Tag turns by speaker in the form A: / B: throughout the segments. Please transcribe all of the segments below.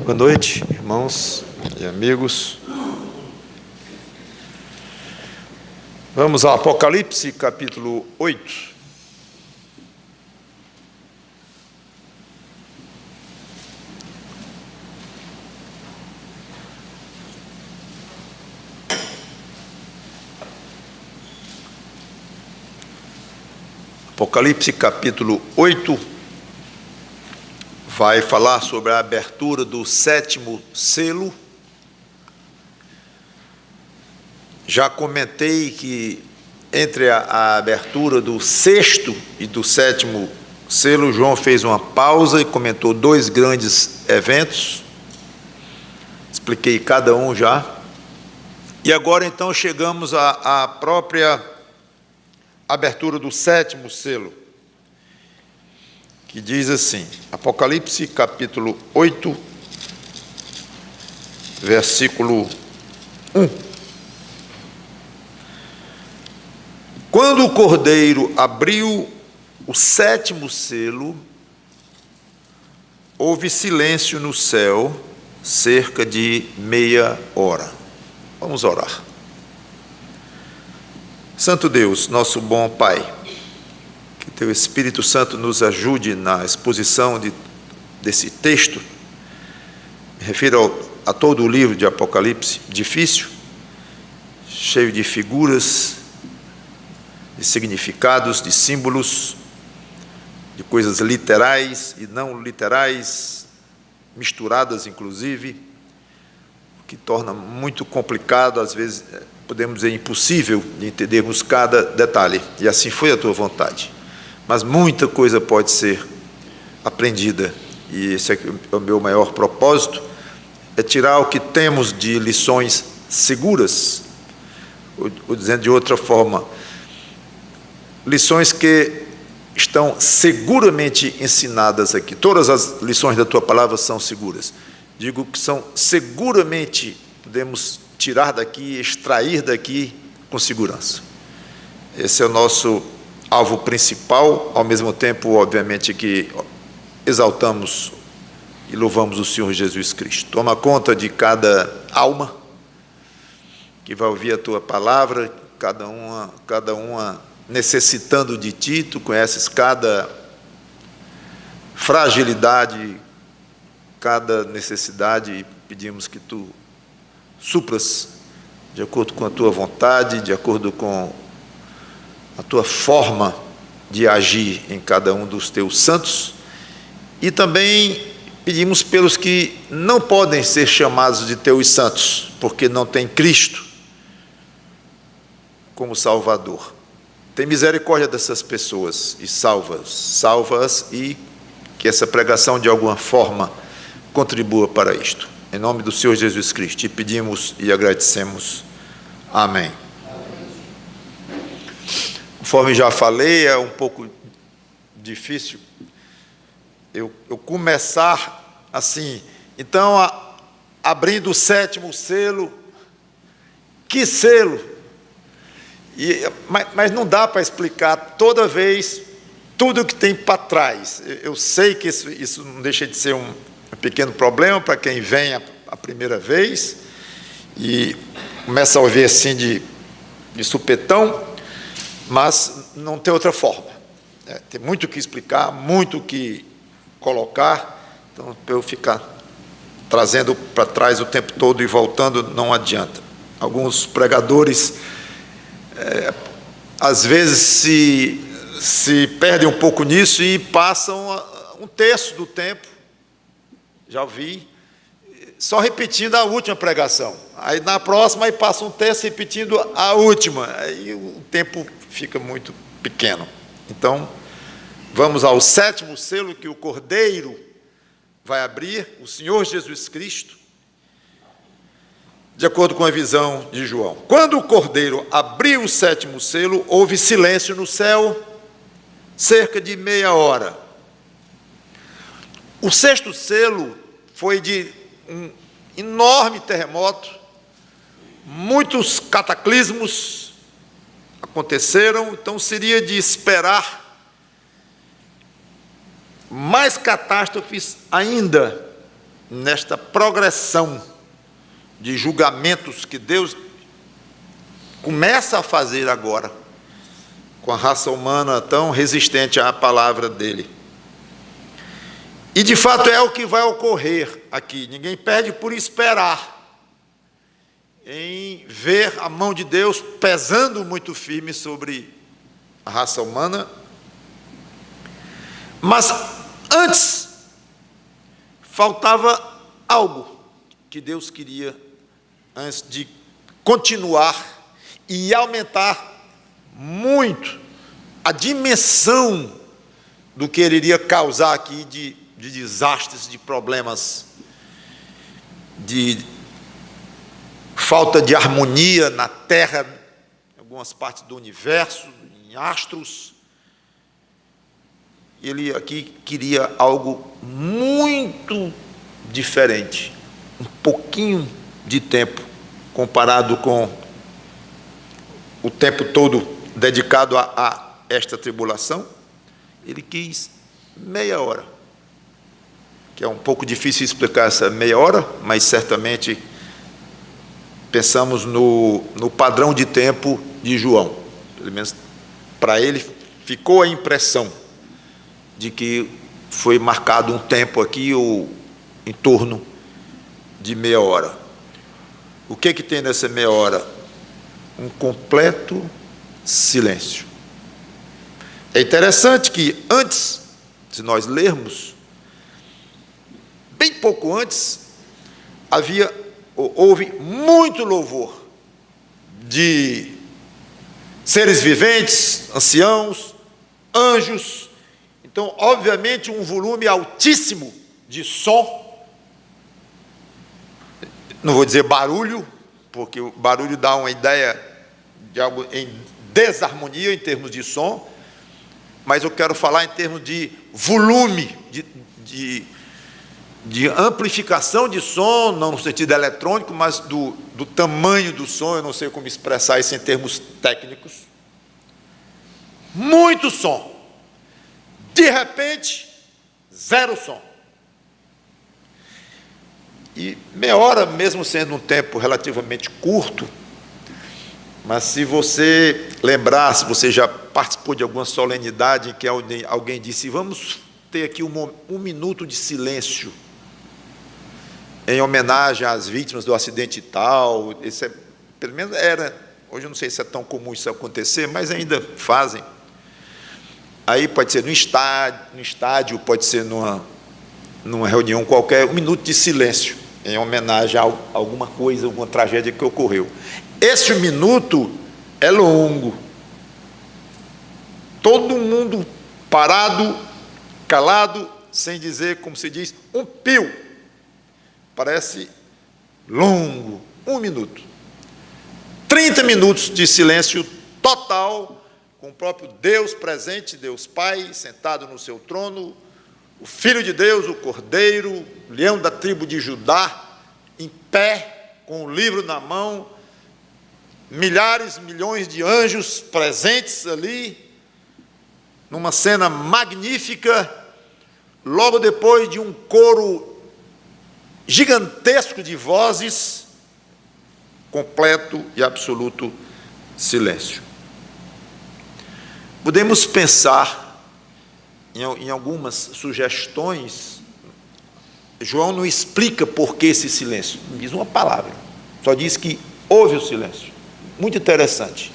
A: Boa noite, irmãos e amigos. Vamos ao Apocalipse, capítulo 8. Apocalipse, capítulo 8. Vai falar sobre a abertura do 7º selo. Já comentei que entre a abertura do 6º e do 7º selo, João fez uma pausa e comentou dois grandes eventos. Expliquei cada um já. E agora então chegamos à própria abertura do 7º selo, que diz assim, Apocalipse capítulo 8, versículo 1. Quando o Cordeiro abriu o 7º selo, houve silêncio no céu, cerca de meia hora. Vamos orar. Santo Deus, nosso bom Pai, que Teu Espírito Santo nos ajude na exposição desse texto. Me refiro a todo o livro de Apocalipse, difícil, cheio de figuras, de significados, de símbolos, de coisas literais e não literais, misturadas inclusive, o que torna muito complicado, às vezes podemos dizer impossível de entendermos cada detalhe, e assim foi a Tua vontade. Mas muita coisa pode ser aprendida, e esse é o meu maior propósito, é tirar o que temos de lições seguras, ou dizendo de outra forma, lições que estão seguramente ensinadas aqui. Todas as lições da Tua palavra são seguras. Digo que são seguramente, podemos tirar daqui, extrair daqui com segurança. Esse é o nosso alvo principal, ao mesmo tempo, obviamente, que exaltamos e louvamos o Senhor Jesus Cristo. Toma conta de cada alma que vai ouvir a Tua palavra, cada uma necessitando de Ti. Tu conheces cada fragilidade, cada necessidade, e pedimos que Tu supras de acordo com a Tua vontade, de acordo com a Tua forma de agir em cada um dos Teus santos, e também pedimos pelos que não podem ser chamados de Teus santos, porque não têm Cristo como Salvador. Tem misericórdia dessas pessoas e salva-as, e que essa pregação de alguma forma contribua para isto. Em nome do Senhor Jesus Cristo, te pedimos e agradecemos. Amém. Conforme já falei, é um pouco difícil eu começar assim. Então, abrindo o 7º selo, que selo? Mas não dá para explicar toda vez tudo o que tem para trás. Eu sei que isso não deixa de ser um pequeno problema para quem vem a primeira vez e começa a ouvir assim de supetão, mas não tem outra forma. Tem muito o que explicar, muito o que colocar, então para eu ficar trazendo para trás o tempo todo e voltando não adianta. Alguns pregadores às vezes se perdem um pouco nisso e passam um terço do tempo, já ouvi, só repetindo a última pregação. Aí na próxima aí passa um terço repetindo a última, aí o tempo fica muito pequeno. Então, vamos ao 7º selo que o Cordeiro vai abrir, o Senhor Jesus Cristo, de acordo com a visão de João. Quando o Cordeiro abriu o 7º selo, houve silêncio no céu, cerca de meia hora. O 6º selo foi de um enorme terremoto, muitos cataclismos aconteceram, então seria de esperar mais catástrofes ainda nesta progressão de julgamentos que Deus começa a fazer agora, com a raça humana tão resistente à palavra dele. E de fato é o que vai ocorrer aqui. Ninguém perde por esperar em ver a mão de Deus pesando muito firme sobre a raça humana. Mas antes faltava algo que Deus queria, antes de continuar e aumentar muito a dimensão do que ele iria causar aqui de desastres, de problemas, de falta de harmonia na Terra, em algumas partes do universo, em astros. Ele aqui queria algo muito diferente, um pouquinho de tempo, comparado com o tempo todo dedicado a esta tribulação. Ele quis meia hora, que é um pouco difícil explicar essa meia hora, mas certamente pensamos no padrão de tempo de João. Pelo menos para ele ficou a impressão de que foi marcado um tempo aqui, ou em torno de meia hora. O que tem nessa meia hora? Um completo silêncio. É interessante que antes, se nós lermos, bem pouco antes, houve muito louvor de seres viventes, anciãos, anjos. Então, obviamente, um volume altíssimo de som. Não vou dizer barulho, porque o barulho dá uma ideia de algo em desarmonia em termos de som, mas eu quero falar em termos de volume, de amplificação de som, não no sentido eletrônico, mas do tamanho do som. Eu não sei como expressar isso em termos técnicos. Muito som. De repente, zero som. E meia hora, mesmo sendo um tempo relativamente curto, mas se você lembrar, se você já participou de alguma solenidade em que alguém disse: vamos ter aqui um minuto de silêncio em homenagem às vítimas do acidente tal. Esse pelo menos era, hoje eu não sei se é tão comum isso acontecer, mas ainda fazem. Aí pode ser no estádio, pode ser numa reunião qualquer, um minuto de silêncio em homenagem a alguma coisa, alguma tragédia que ocorreu. Esse minuto é longo. Todo mundo parado, calado, sem dizer, como se diz, um pio. Parece longo, um minuto. 30 minutos de silêncio total, com o próprio Deus presente, Deus Pai, sentado no seu trono, o Filho de Deus, o Cordeiro, leão da tribo de Judá, em pé, com o livro na mão, milhares, milhões de anjos presentes ali, numa cena magnífica, logo depois de um coro gigantesco de vozes, completo e absoluto silêncio. Podemos pensar em algumas sugestões. João não explica por que esse silêncio, não diz uma palavra, só diz que houve o silêncio. Muito interessante.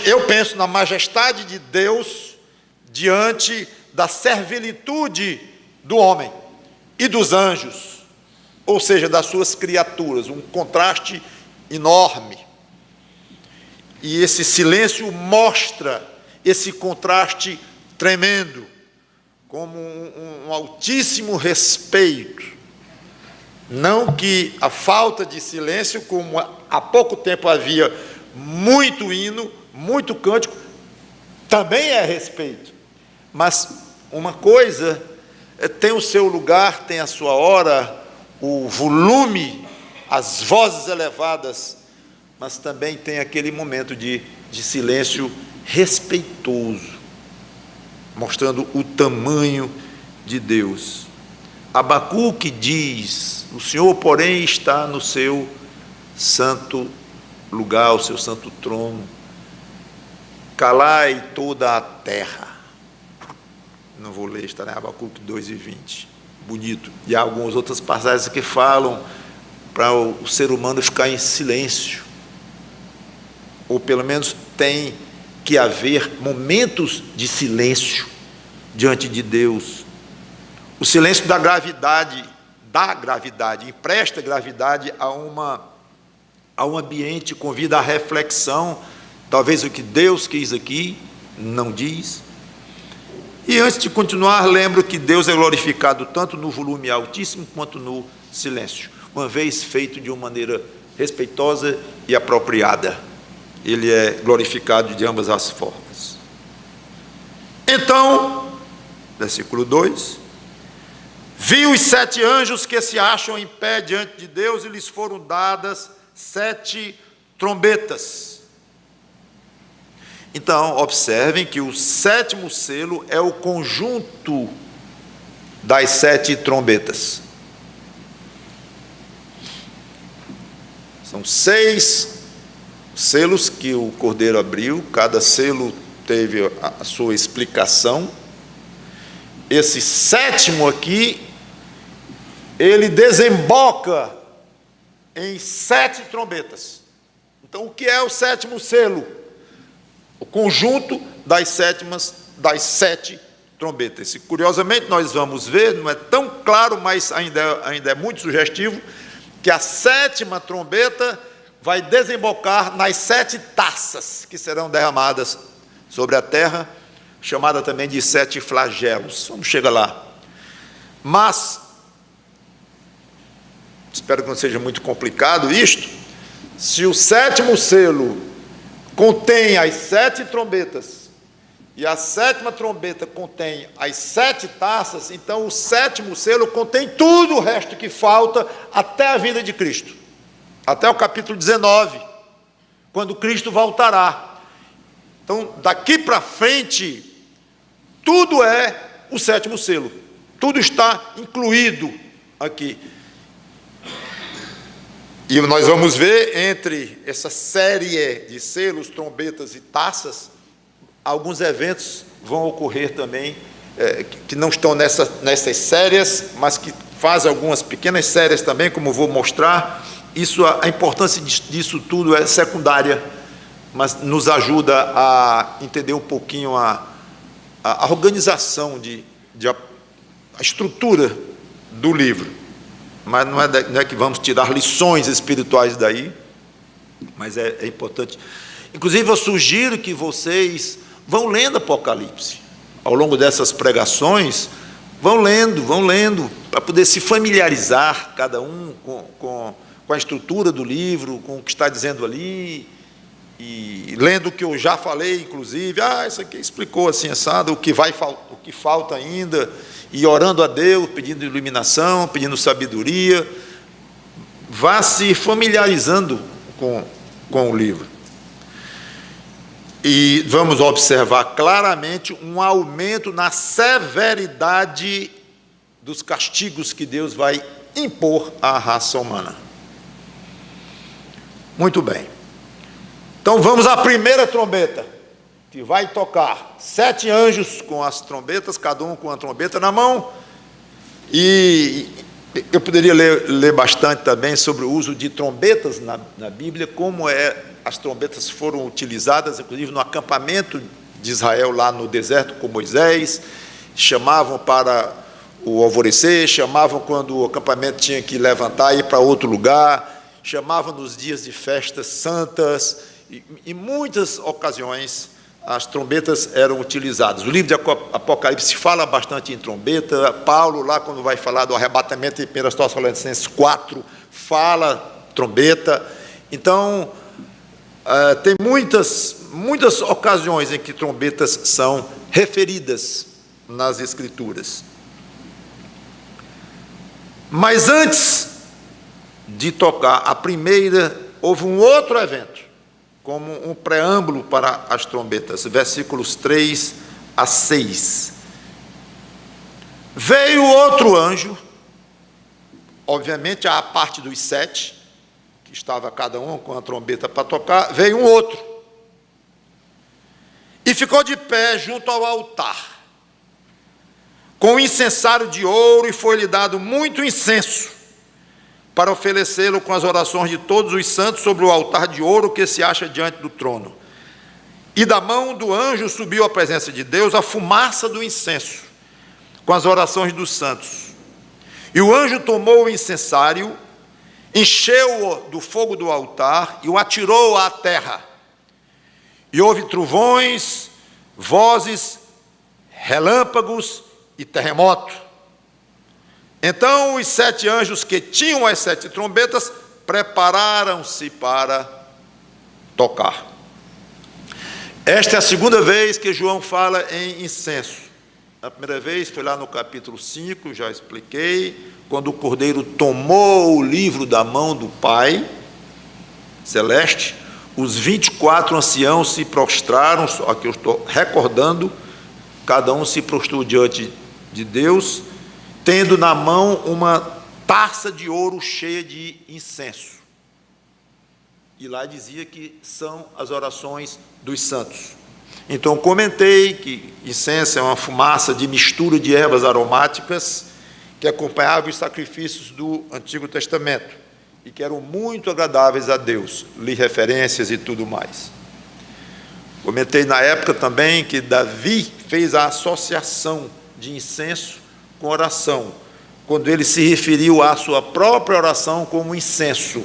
A: Eu penso na majestade de Deus diante da servilitude do homem e dos anjos, ou seja, das suas criaturas, um contraste enorme. E esse silêncio mostra esse contraste tremendo, como um altíssimo respeito. Não que a falta de silêncio, como há pouco tempo havia muito hino, muito cântico, também é respeito. Mas uma coisa tem o seu lugar, tem a sua hora, o volume, as vozes elevadas, mas também tem aquele momento de silêncio respeitoso, mostrando o tamanho de Deus. Abacuque diz: o Senhor, porém, está no seu santo lugar, o seu santo trono. Calai toda a terra. Não vou ler, está em Abacuque 2:20. Bonito. E há algumas outras passagens que falam para o ser humano ficar em silêncio. Ou pelo menos tem que haver momentos de silêncio diante de Deus. O silêncio da gravidade, empresta gravidade a um ambiente, convida à reflexão, talvez o que Deus quis aqui, não diz. E antes de continuar, lembro que Deus é glorificado tanto no volume altíssimo quanto no silêncio, uma vez feito de uma maneira respeitosa e apropriada. Ele é glorificado de ambas as formas. Então, versículo 2: vi os 7 anjos que se acham em pé diante de Deus, e lhes foram dadas 7 trombetas. Então, observem que o 7º selo é o conjunto das 7 trombetas. São 6 selos que o Cordeiro abriu, cada selo teve a sua explicação. Esse 7º aqui, ele desemboca em 7 trombetas. Então, o que é o 7º selo? O conjunto das 7 trombetas. E, curiosamente, nós vamos ver, não é tão claro, mas ainda é muito sugestivo, que a 7ª trombeta vai desembocar nas 7 taças que serão derramadas sobre a terra, chamada também de 7 flagelos. Vamos chegar lá. Mas, espero que não seja muito complicado isto, se o 7º selo contém as 7 trombetas, e a 7ª trombeta contém as 7 taças, então o 7º selo contém tudo o resto que falta até a vinda de Cristo, até o capítulo 19, quando Cristo voltará. Então, daqui para frente, tudo é o 7º selo, tudo está incluído aqui. E nós vamos ver, entre essa série de selos, trombetas e taças, alguns eventos vão ocorrer também, que não estão nessas séries, mas que fazem algumas pequenas séries também, como eu vou mostrar. A importância disso tudo é secundária, mas nos ajuda a entender um pouquinho a organização, a estrutura do livro. Mas não é que vamos tirar lições espirituais daí, mas é importante. Inclusive, eu sugiro que vocês vão lendo Apocalipse. Ao longo dessas pregações, vão lendo, para poder se familiarizar, cada um, com a estrutura do livro, com o que está dizendo ali, e lendo o que eu já falei, inclusive, isso aqui explicou assim, assado, o que falta ainda, e orando a Deus, pedindo iluminação, pedindo sabedoria. Vá se familiarizando com o livro. E vamos observar claramente um aumento na severidade dos castigos que Deus vai impor à raça humana. Muito bem. Então vamos à primeira trombeta, que vai tocar 7 anjos com as trombetas, cada um com uma trombeta na mão. E eu poderia ler bastante também sobre o uso de trombetas na Bíblia, como as trombetas foram utilizadas, inclusive no acampamento de Israel, lá no deserto com Moisés. Chamavam para o alvorecer, chamavam quando o acampamento tinha que levantar e ir para outro lugar, chamavam nos dias de festas santas, e em muitas ocasiões as trombetas eram utilizadas. O livro de Apocalipse fala bastante em trombeta. Paulo, lá quando vai falar do arrebatamento, em 1 Tessalonicenses 4, fala trombeta. Então, tem muitas ocasiões em que trombetas são referidas nas Escrituras. Mas antes de tocar a primeira, houve um outro evento, como um preâmbulo para as trombetas, versículos 3 a 6. Veio outro anjo obviamente, à parte dos 7, que estava cada um com a trombeta para tocar, veio um outro. E ficou de pé junto ao altar, com um incensário de ouro, e foi-lhe dado muito incenso, para oferecê-lo com as orações de todos os santos sobre o altar de ouro que se acha diante do trono. E da mão do anjo subiu à presença de Deus a fumaça do incenso, com as orações dos santos. E o anjo tomou o incensário, encheu-o do fogo do altar e o atirou à terra. E houve trovões, vozes, relâmpagos e terremoto. Então os 7 anjos que tinham as 7 trombetas prepararam-se para tocar. Esta é a segunda vez que João fala em incenso. A primeira vez foi lá no capítulo 5, já expliquei, quando o Cordeiro tomou o livro da mão do Pai Celeste, os 24 anciãos se prostraram, só que eu estou recordando, cada um se prostrou diante de Deus, tendo na mão uma taça de ouro cheia de incenso. E lá dizia que são as orações dos santos. Então comentei que incenso é uma fumaça de mistura de ervas aromáticas que acompanhava os sacrifícios do Antigo Testamento e que eram muito agradáveis a Deus, li referências e tudo mais. Comentei na época também que Davi fez a associação de incenso com oração, quando ele se referiu à sua própria oração como incenso,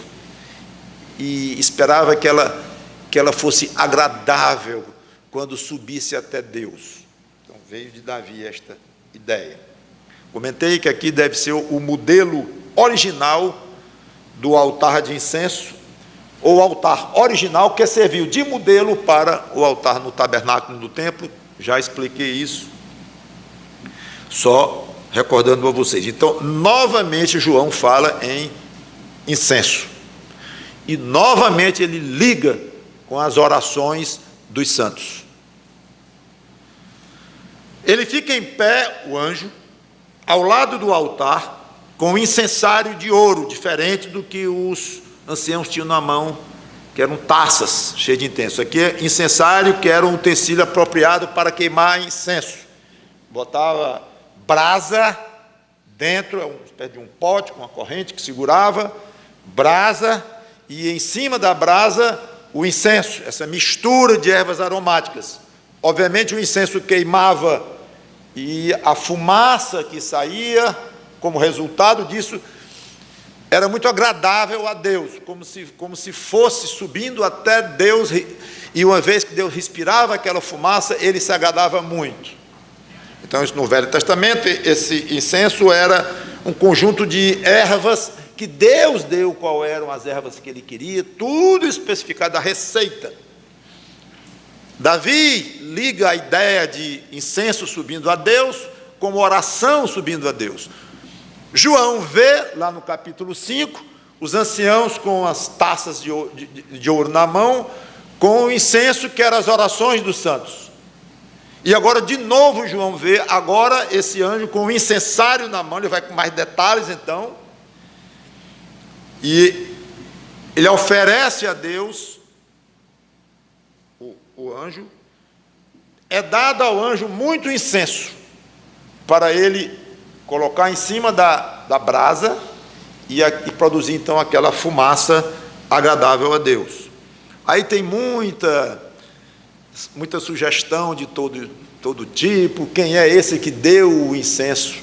A: e esperava que ela fosse agradável quando subisse até Deus. Então veio de Davi esta ideia. Comentei que aqui deve ser o modelo original do altar de incenso, ou altar original que serviu de modelo para o altar no tabernáculo do templo. Já expliquei isso, só recordando para vocês. Então, novamente João fala em incenso, e novamente ele liga com as orações dos santos. Ele fica em pé, o anjo, ao lado do altar, com um incensário de ouro, diferente do que os anciãos tinham na mão, que eram taças cheias de incenso. Aqui é incensário, que era um utensílio apropriado para queimar incenso. Botava brasa dentro, uma espécie de um pote com uma corrente que segurava, brasa, e em cima da brasa o incenso, essa mistura de ervas aromáticas. Obviamente o incenso queimava e a fumaça que saía como resultado disso era muito agradável a Deus, como se fosse subindo até Deus, e uma vez que Deus respirava aquela fumaça, ele se agradava muito. Então, isso no Velho Testamento, esse incenso era um conjunto de ervas que Deus deu qual eram as ervas que ele queria, tudo especificado, a receita. Davi liga a ideia de incenso subindo a Deus como oração subindo a Deus. João vê, lá no capítulo 5, os anciãos com as taças de ouro na mão, com o incenso que eram as orações dos santos. E agora, de novo, João vê, agora, esse anjo com o incensário na mão, ele vai com mais detalhes, então, e ele oferece a Deus, o anjo, é dado ao anjo muito incenso, para ele colocar em cima da brasa e produzir então aquela fumaça agradável a Deus. Aí tem muita sugestão de todo tipo, quem é esse que deu o incenso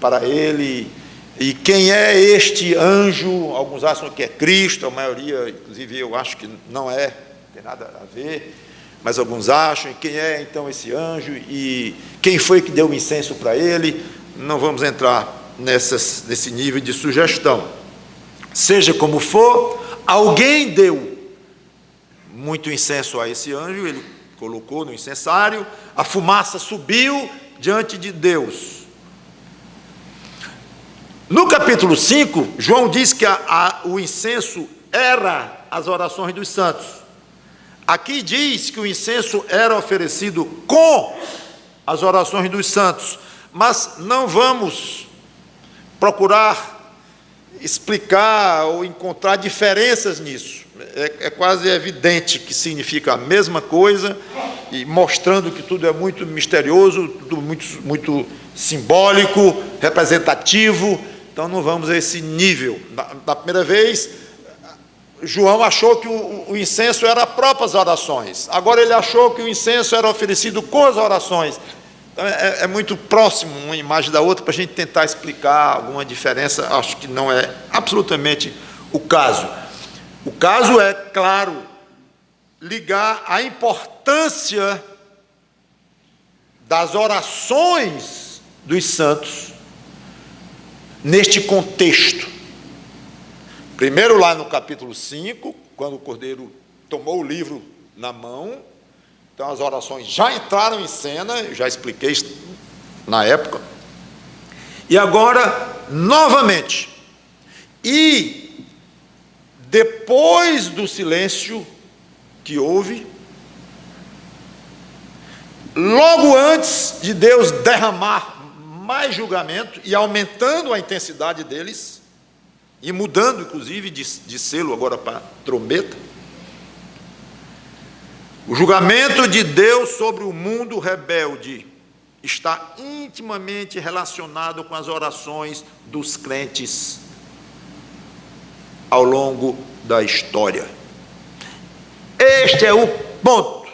A: para ele, e quem é este anjo. Alguns acham que é Cristo, a maioria, inclusive eu acho que não é, não tem nada a ver, mas alguns acham. Quem é então esse anjo e quem foi que deu o incenso para ele? Não vamos entrar nesse nível de sugestão. Seja como for, alguém deu muito incenso a esse anjo, ele colocou no incensário, a fumaça subiu diante de Deus. No capítulo 5, João diz que o incenso era as orações dos santos. Aqui diz que o incenso era oferecido com as orações dos santos. Mas não vamos procurar explicar ou encontrar diferenças nisso. É quase evidente que significa a mesma coisa, e mostrando que tudo é muito misterioso, tudo muito simbólico, representativo. Então não vamos a esse nível. Na primeira vez, João achou que o incenso era próprias orações. Agora ele achou que o incenso era oferecido com as orações. Então é muito próximo uma imagem da outra para a gente tentar explicar alguma diferença. Acho que não é absolutamente o caso. O caso é, claro, ligar a importância das orações dos santos neste contexto. Primeiro, lá no capítulo 5, quando o Cordeiro tomou o livro na mão, então as orações já entraram em cena, eu já expliquei isso na época. E agora, novamente, e depois do silêncio que houve, logo antes de Deus derramar mais julgamento e aumentando a intensidade deles, e mudando inclusive de selo agora para trombeta, o julgamento de Deus sobre o mundo rebelde está intimamente relacionado com as orações dos crentes ao longo da história. Este é o ponto,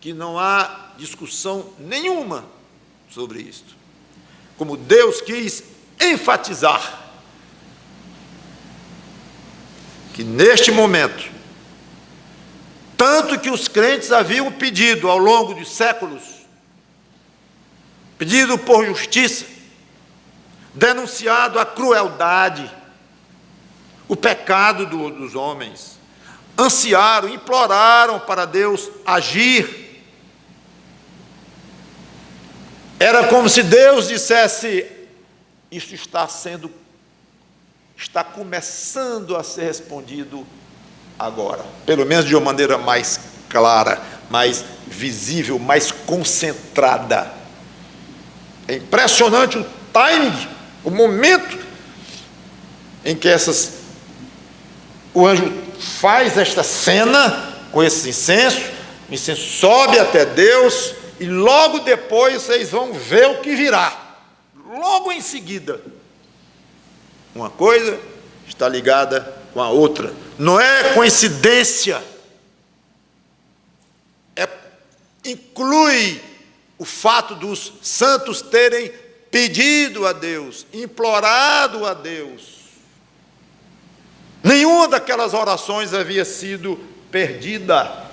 A: que não há discussão nenhuma sobre isto. Como Deus quis enfatizar que neste momento, tanto que os crentes haviam pedido ao longo dos séculos, pedido por justiça, denunciado a crueldade, o pecado dos homens, ansiaram, imploraram para Deus agir. Era como se Deus dissesse: isso está começando a ser respondido agora, pelo menos de uma maneira mais clara, mais visível, mais concentrada. É impressionante o timing, o momento em que o anjo faz esta cena com esse incenso, o incenso sobe até Deus, e logo depois vocês vão ver o que virá. Logo em seguida, uma coisa está ligada com a outra. Não é coincidência. Inclui o fato dos santos terem pedido a Deus, implorado a Deus. Nenhuma daquelas orações havia sido perdida,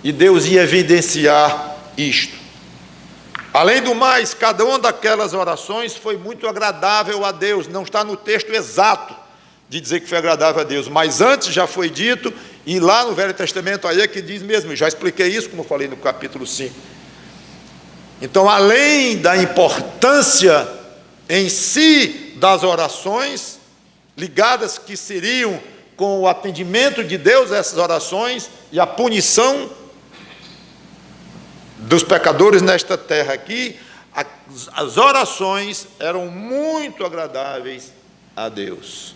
A: e Deus ia evidenciar isto. Além do mais, cada uma daquelas orações foi muito agradável a Deus. Não está no texto exato de dizer que foi agradável a Deus, mas antes já foi dito, e lá no Velho Testamento aí é que diz mesmo. Eu já expliquei isso, como eu falei no capítulo 5. Então, além da importância em si das orações, ligadas que seriam com o atendimento de Deus a essas orações e a punição dos pecadores nesta terra aqui, as orações eram muito agradáveis a Deus.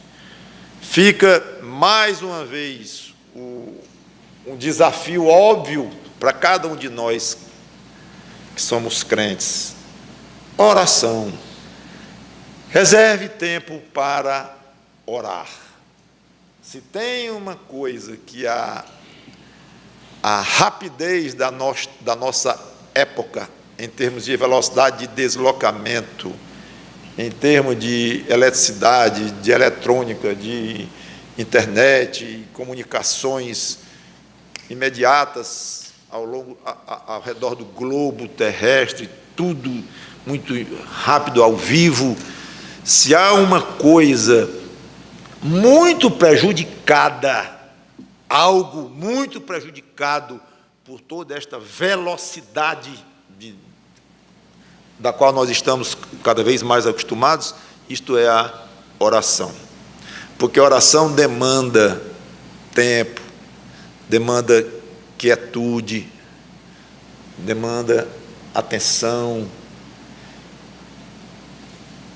A: Fica mais uma vez um desafio óbvio para cada um de nós que somos crentes: oração. Reserve tempo para orar. Se tem uma coisa que a rapidez da nossa época, em termos de velocidade de deslocamento, em termos de eletricidade, de eletrônica, de internet, comunicações imediatas ao redor do globo terrestre, tudo muito rápido, ao vivo. Se há uma coisa muito prejudicada, algo muito prejudicado por toda esta velocidade da qual nós estamos cada vez mais acostumados, isto é a oração. Porque a oração demanda tempo, demanda quietude, demanda atenção,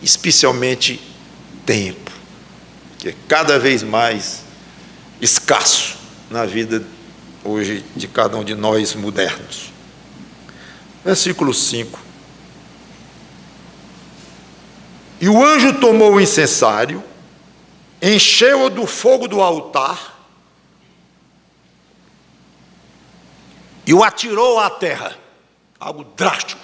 A: especialmente tempo. que é cada vez mais escasso na vida hoje de cada um de nós modernos. Versículo 5. E o anjo tomou o incensário, encheu-o do fogo do altar e o atirou à terra. Algo drástico.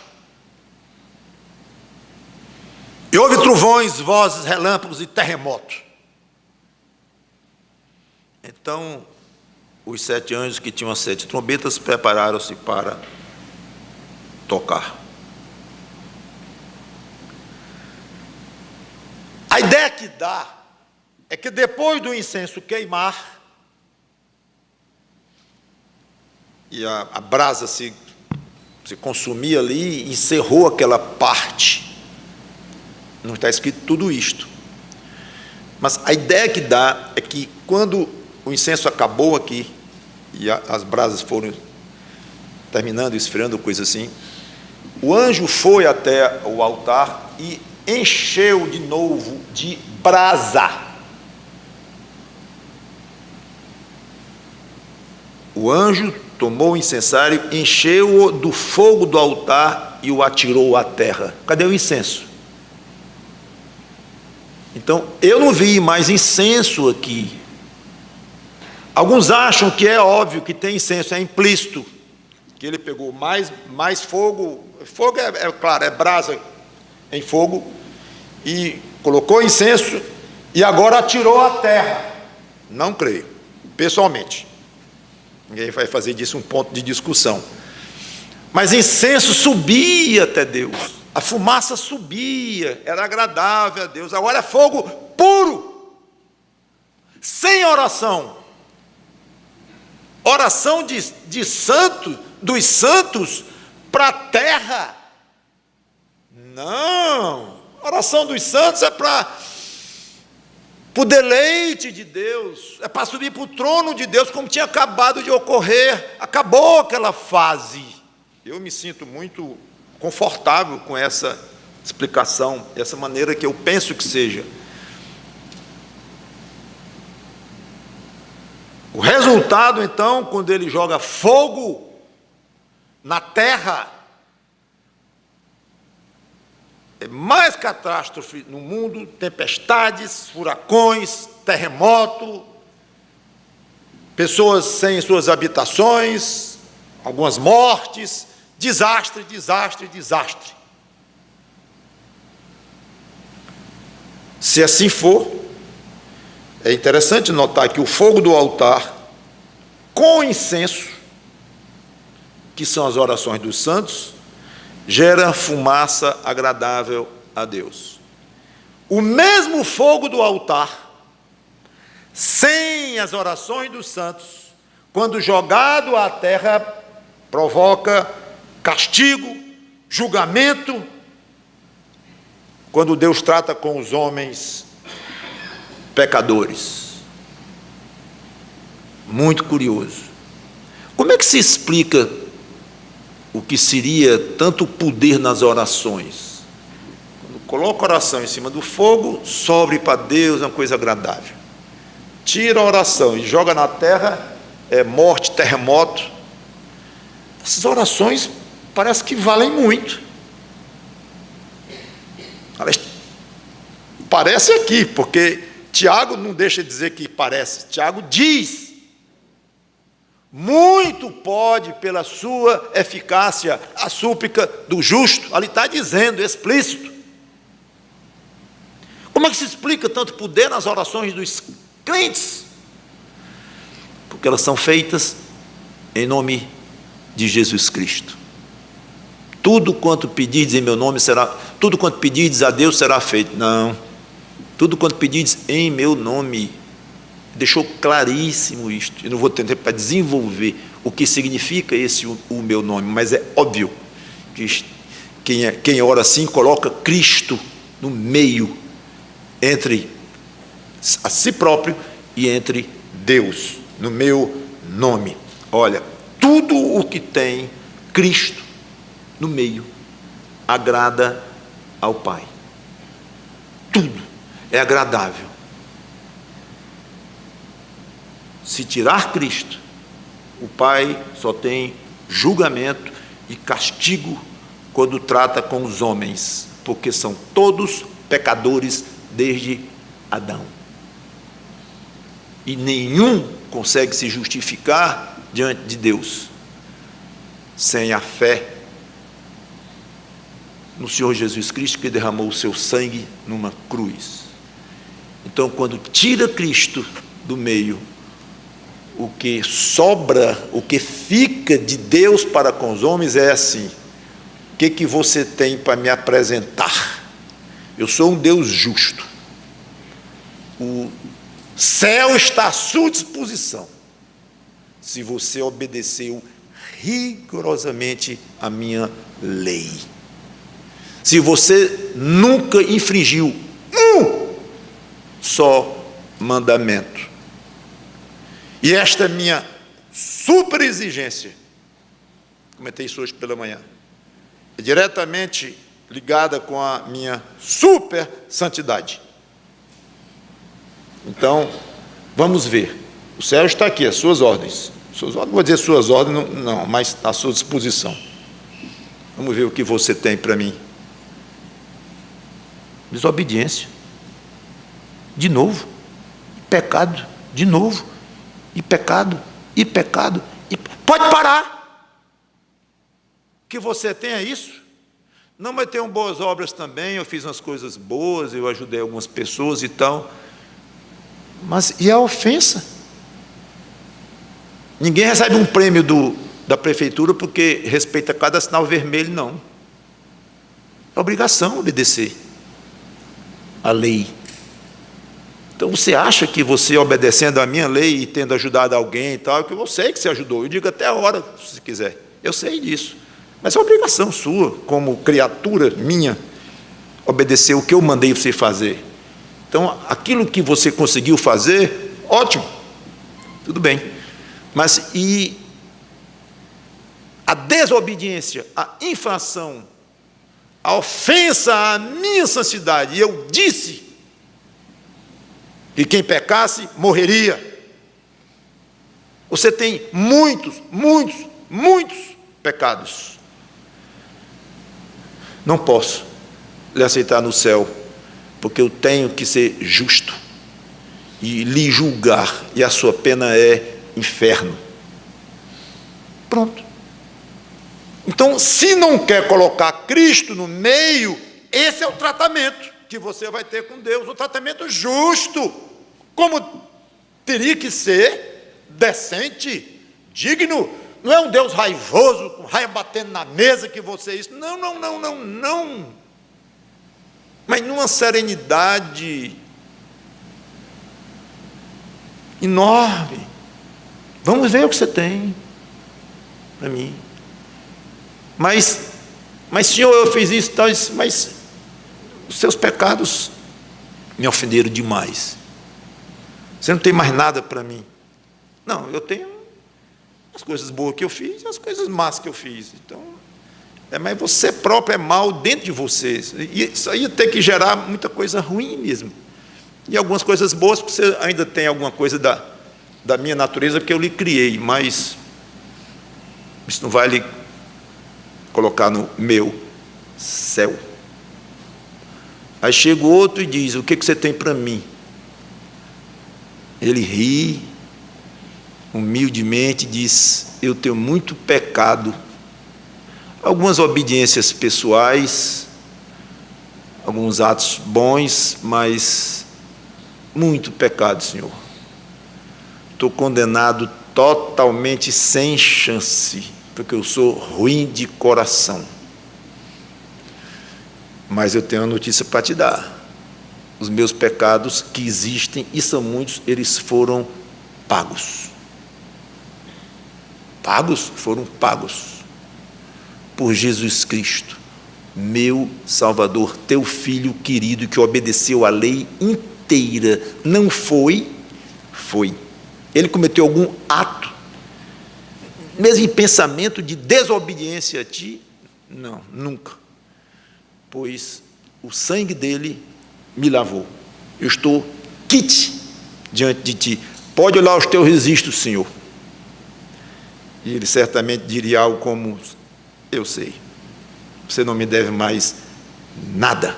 A: E houve trovões, vozes, relâmpagos e terremotos. Então, os 7 anjos que tinham as 7 trombetas prepararam-se para tocar. A ideia que dá é que depois do incenso queimar e a brasa se consumia ali, encerrou aquela parte. Não está escrito tudo isto. Mas a ideia que dá é que quando o incenso acabou aqui e as brasas foram terminando, esfriando, coisa assim, o anjo foi até o altar e encheu de novo de brasa. O anjo tomou o incensário, encheu-o do fogo do altar e o atirou à terra. Cadê o incenso? Então, eu não vi mais incenso aqui. Alguns acham que é óbvio que tem incenso, é implícito, que ele pegou mais fogo, fogo é claro, é brasa em fogo, e colocou incenso, e agora atirou à terra. Não creio, pessoalmente. Ninguém vai fazer disso um ponto de discussão. Mas incenso subia até Deus, a fumaça subia, era agradável a Deus. Agora é fogo puro, sem oração. Oração de santo, dos santos para a terra. Não, oração dos santos é para o deleite de Deus, é para subir para o trono de Deus, como tinha acabado de ocorrer. Acabou aquela fase. Eu me sinto muito confortável com essa explicação, essa maneira que eu penso que seja. O resultado, então, quando ele joga fogo na terra, é mais catástrofe no mundo, tempestades, furacões, terremoto, pessoas sem suas habitações, algumas mortes, desastre, desastre, desastre. Se assim for, é interessante notar que o fogo do altar, com incenso, que são as orações dos santos, gera fumaça agradável a Deus. O mesmo fogo do altar, sem as orações dos santos, quando jogado à terra, provoca castigo, julgamento. Quando Deus trata com os homens pecadores. Muito curioso. Como é que se explica o que seria tanto poder nas orações? Quando coloca a oração em cima do fogo, sobre para Deus, é uma coisa agradável. Tira a oração e joga na terra, é morte, terremoto. Essas orações parece que valem muito. Parece aqui, porque Tiago não deixa de dizer que parece. Tiago diz: muito pode pela sua eficácia a súplica do justo. Ali está dizendo, explícito. Como é que se explica tanto poder nas orações dos crentes? Porque elas são feitas em nome de Jesus Cristo. Tudo quanto pedirdes em meu nome será, tudo quanto pedirdes a Deus será feito. Não. Tudo quanto pedirdes em meu nome. Deixou claríssimo isto. Eu não vou ter tempo para desenvolver o que significa esse o meu nome, mas é óbvio que quem ora assim coloca Cristo no meio, entre a si próprio e entre Deus, no meu nome. Olha, tudo o que tem Cristo no meio agrada ao Pai. Tudo é agradável. Se tirar Cristo, o Pai só tem julgamento e castigo quando trata com os homens, porque são todos pecadores desde Adão. E nenhum consegue se justificar diante de Deus sem a fé no Senhor Jesus Cristo, que derramou o seu sangue numa cruz. Então, quando tira Cristo do meio, o que sobra, o que fica de Deus para com os homens é assim: o que você tem para me apresentar? Eu sou um Deus justo, o céu está à sua disposição, se você obedeceu rigorosamente a minha lei, se você nunca infringiu um só mandamento. E esta minha super exigência, comentei isso hoje pela manhã, é diretamente ligada com a minha super santidade. Então, vamos ver. O céu está aqui, as suas ordens. Suas ordens, não vou dizer suas ordens, não, mas à sua disposição. Vamos ver o que você tem para mim. Desobediência. De novo. Pecado. De novo. E pecado. E pecado. E... Pode parar. O que você tem é isso. Não, mas tenho boas obras também, eu fiz umas coisas boas, eu ajudei algumas pessoas e tal. Mas e a ofensa? Ninguém recebe um prêmio da prefeitura porque respeita cada sinal vermelho, não. É obrigação obedecer a lei. Então você acha que você obedecendo a minha lei e tendo ajudado alguém e tal, que eu sei que você ajudou, eu digo até a hora, se quiser, eu sei disso. Mas é obrigação sua, como criatura minha, obedecer o que eu mandei você fazer. Então, aquilo que você conseguiu fazer, ótimo, tudo bem. Mas e a desobediência, a infração, a ofensa à minha santidade? E eu disse que quem pecasse morreria. Você tem muitos pecados. Não posso lhe aceitar no céu, porque eu tenho que ser justo e lhe julgar, e a sua pena é inferno. Pronto. Então, se não quer colocar Cristo no meio, esse é o tratamento que você vai ter com Deus, o tratamento justo, como teria que ser, decente, digno. Não é um Deus raivoso, com raiva batendo na mesa que você isso. Não. Mas numa serenidade enorme. Vamos ver o que você tem para mim. Mas Senhor, eu fiz isso, tal, mas os seus pecados me ofenderam demais. Você não tem mais nada para mim. Não, eu tenho as coisas boas que eu fiz e as coisas más que eu fiz. Então, mas você próprio é mal dentro de você. E isso aí tem que gerar muita coisa ruim mesmo. E algumas coisas boas, porque você ainda tem alguma coisa da minha natureza, porque eu lhe criei, mas isso não vai lhe colocar no meu céu. Aí chega o outro e diz: o que você tem para mim? Ele ri humildemente, diz: eu tenho muito pecado, algumas obediências pessoais, alguns atos bons, mas muito pecado, Senhor. Estou condenado totalmente sem chance, porque eu sou ruim de coração. Mas eu tenho uma notícia para te dar. Os meus pecados que existem, e são muitos, eles foram pagos. Foram pagos por Jesus Cristo, meu Salvador, teu Filho querido, que obedeceu a lei inteira. Não foi. Ele cometeu algum ato, mesmo em pensamento, de desobediência a ti? Não, nunca. Pois o sangue dele me lavou. Eu estou quite diante de ti. pode olhar os teus registros, Senhor. E ele certamente diria algo como: eu sei, você não me deve mais nada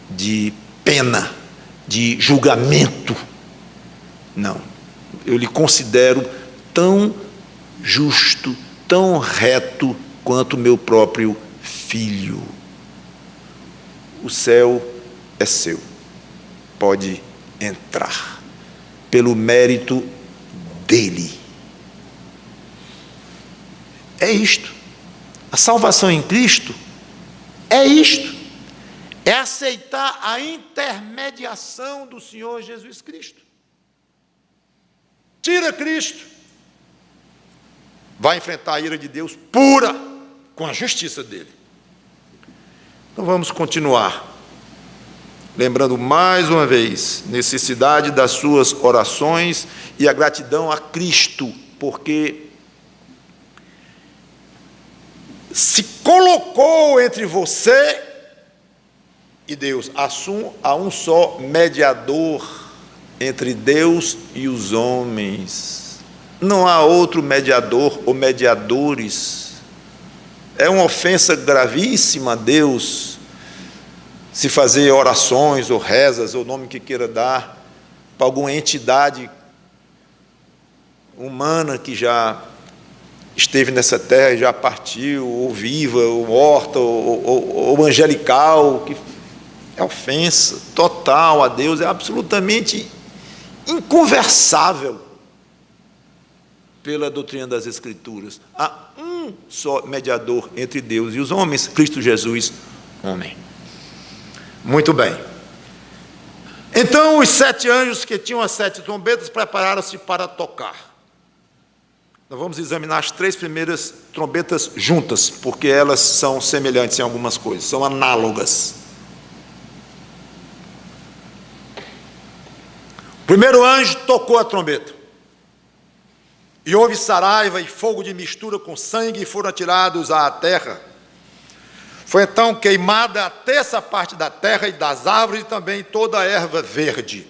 A: de pena, de julgamento. Não, eu lhe considero tão justo, tão reto quanto meu próprio filho. O céu é seu, pode entrar, pelo mérito dele. É isto. A salvação em Cristo é isto. É aceitar a intermediação do Senhor Jesus Cristo. Tira Cristo, vai enfrentar a ira de Deus pura, com a justiça dele. Então vamos continuar. Lembrando mais uma vez, necessidade das suas orações e a gratidão a Cristo, porque se colocou entre você e Deus. Há um só mediador entre Deus e os homens. Não há outro mediador ou mediadores. É uma ofensa gravíssima a Deus se fazer orações ou rezas, ou o nome que queira dar, para alguma entidade humana que já esteve nessa terra e já partiu, ou viva, ou morta, ou angelical, que é ofensa total a Deus, é absolutamente inconversável pela doutrina das Escrituras. Há um só mediador entre Deus e os homens, Cristo Jesus, homem. Muito bem. Então os 7 anjos que tinham as 7 trombetas prepararam-se para tocar. Nós vamos examinar as 3 primeiras trombetas juntas, porque elas são semelhantes em algumas coisas, são análogas. O primeiro anjo tocou a trombeta, e houve saraiva e fogo de mistura com sangue, e foram atirados à terra. Foi então queimada a terça parte da terra e das árvores, e também toda a erva verde.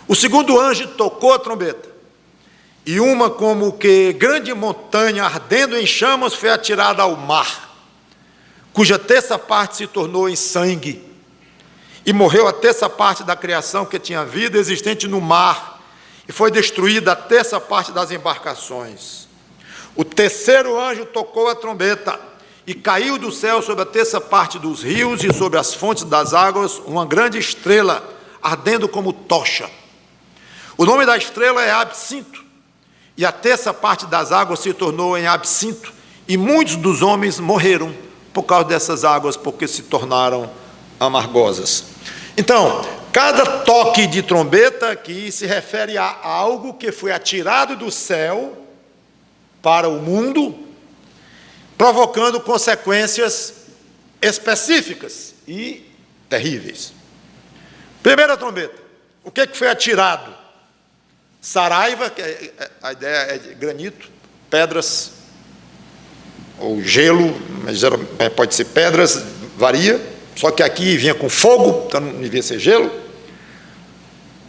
A: O segundo anjo tocou a trombeta, e uma como que grande montanha ardendo em chamas foi atirada ao mar, cuja terça parte se tornou em sangue, e morreu a terça parte da criação que tinha vida existente no mar, e foi destruída a terça parte das embarcações. O terceiro anjo tocou a trombeta, e caiu do céu sobre a terça parte dos rios e sobre as fontes das águas uma grande estrela, ardendo como tocha. O nome da estrela é Absinto, e a terça parte das águas se tornou em absinto, e muitos dos homens morreram por causa dessas águas, porque se tornaram amargosas. Então, cada toque de trombeta aqui se refere a algo que foi atirado do céu para o mundo, provocando consequências específicas e terríveis. Primeira trombeta, o que foi atirado? Saraiva, que a ideia é de granito, pedras, ou gelo, mas pode ser pedras, varia, só que aqui vinha com fogo, então não devia ser gelo,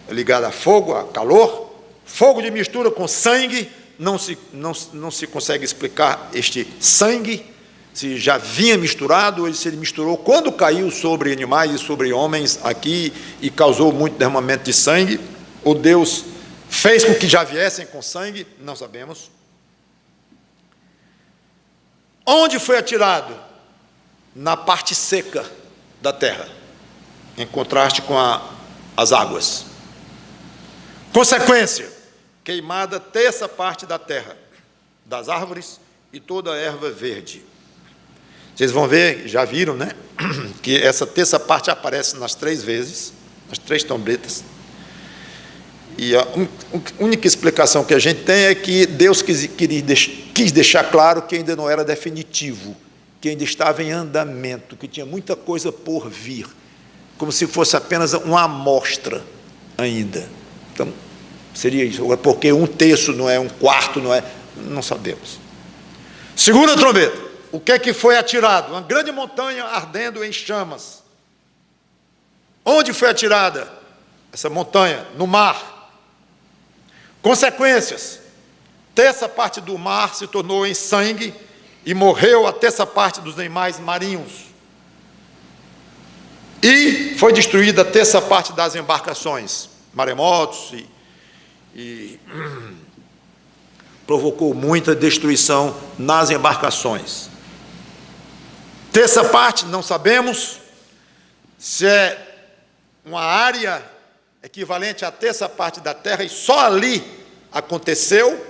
A: ligado a fogo, a calor, fogo de mistura com sangue, não se consegue explicar este sangue, se já vinha misturado, ou se ele misturou quando caiu sobre animais e sobre homens aqui, e causou muito derramamento de sangue, ou Deus fez com que já viessem com sangue, não sabemos. Onde foi atirado? Na parte seca da terra, em contraste com as águas. Consequência, queimada terça parte da terra, das árvores e toda a erva verde. Vocês vão ver, já viram, né? Que essa terça parte aparece nas 3 vezes, nas 3 trombetas. E a única explicação que a gente tem é que Deus quis deixar claro que ainda não era definitivo, que ainda estava em andamento, que tinha muita coisa por vir, como se fosse apenas uma amostra ainda. Então, seria isso. Agora, porque 1/3 não é 1/4, não sabemos. Segunda trombeta, o que é que foi atirado? Uma grande montanha ardendo em chamas. Onde foi atirada essa montanha? No mar. Consequências: terça parte do mar se tornou em sangue e morreu a terça parte dos animais marinhos. E foi destruída a terça parte das embarcações, maremotos, e provocou muita destruição nas embarcações. Terça parte, não sabemos se é uma área equivalente à terça parte da terra, e só ali aconteceu,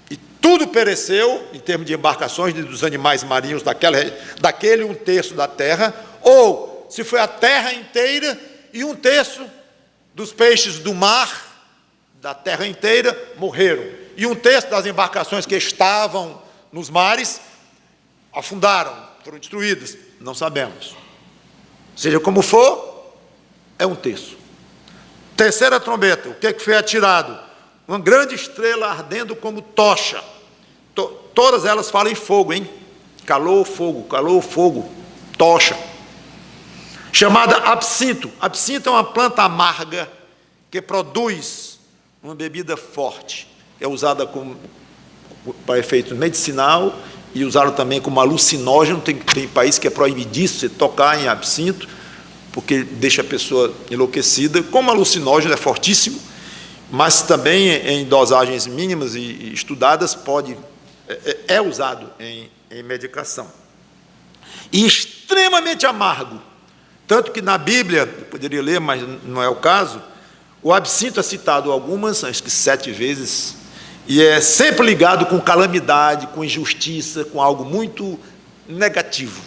A: e tudo pereceu, em termos de embarcações dos animais marinhos daquele 1/3 da terra, ou se foi a terra inteira e 1/3 dos peixes do mar, da terra inteira, morreram, e 1/3 das embarcações que estavam nos mares afundaram, foram destruídas, não sabemos. Seja como for, é 1/3. Terceira trombeta, o que foi atirado? Uma grande estrela ardendo como tocha. Todas elas falam em fogo, hein? Calor, fogo, tocha. Chamada absinto. Absinto é uma planta amarga que produz uma bebida forte. É usada para efeito medicinal e usada também como alucinógeno. Tem país que é proibidíssimo você tocar em absinto, porque deixa a pessoa enlouquecida. Como alucinógeno é fortíssimo, mas também em dosagens mínimas e estudadas é usado em medicação. E extremamente amargo, tanto que na Bíblia, eu poderia ler, mas não é o caso, o absinto é citado algumas, acho que 7 vezes, e é sempre ligado com calamidade, com injustiça, com algo muito negativo.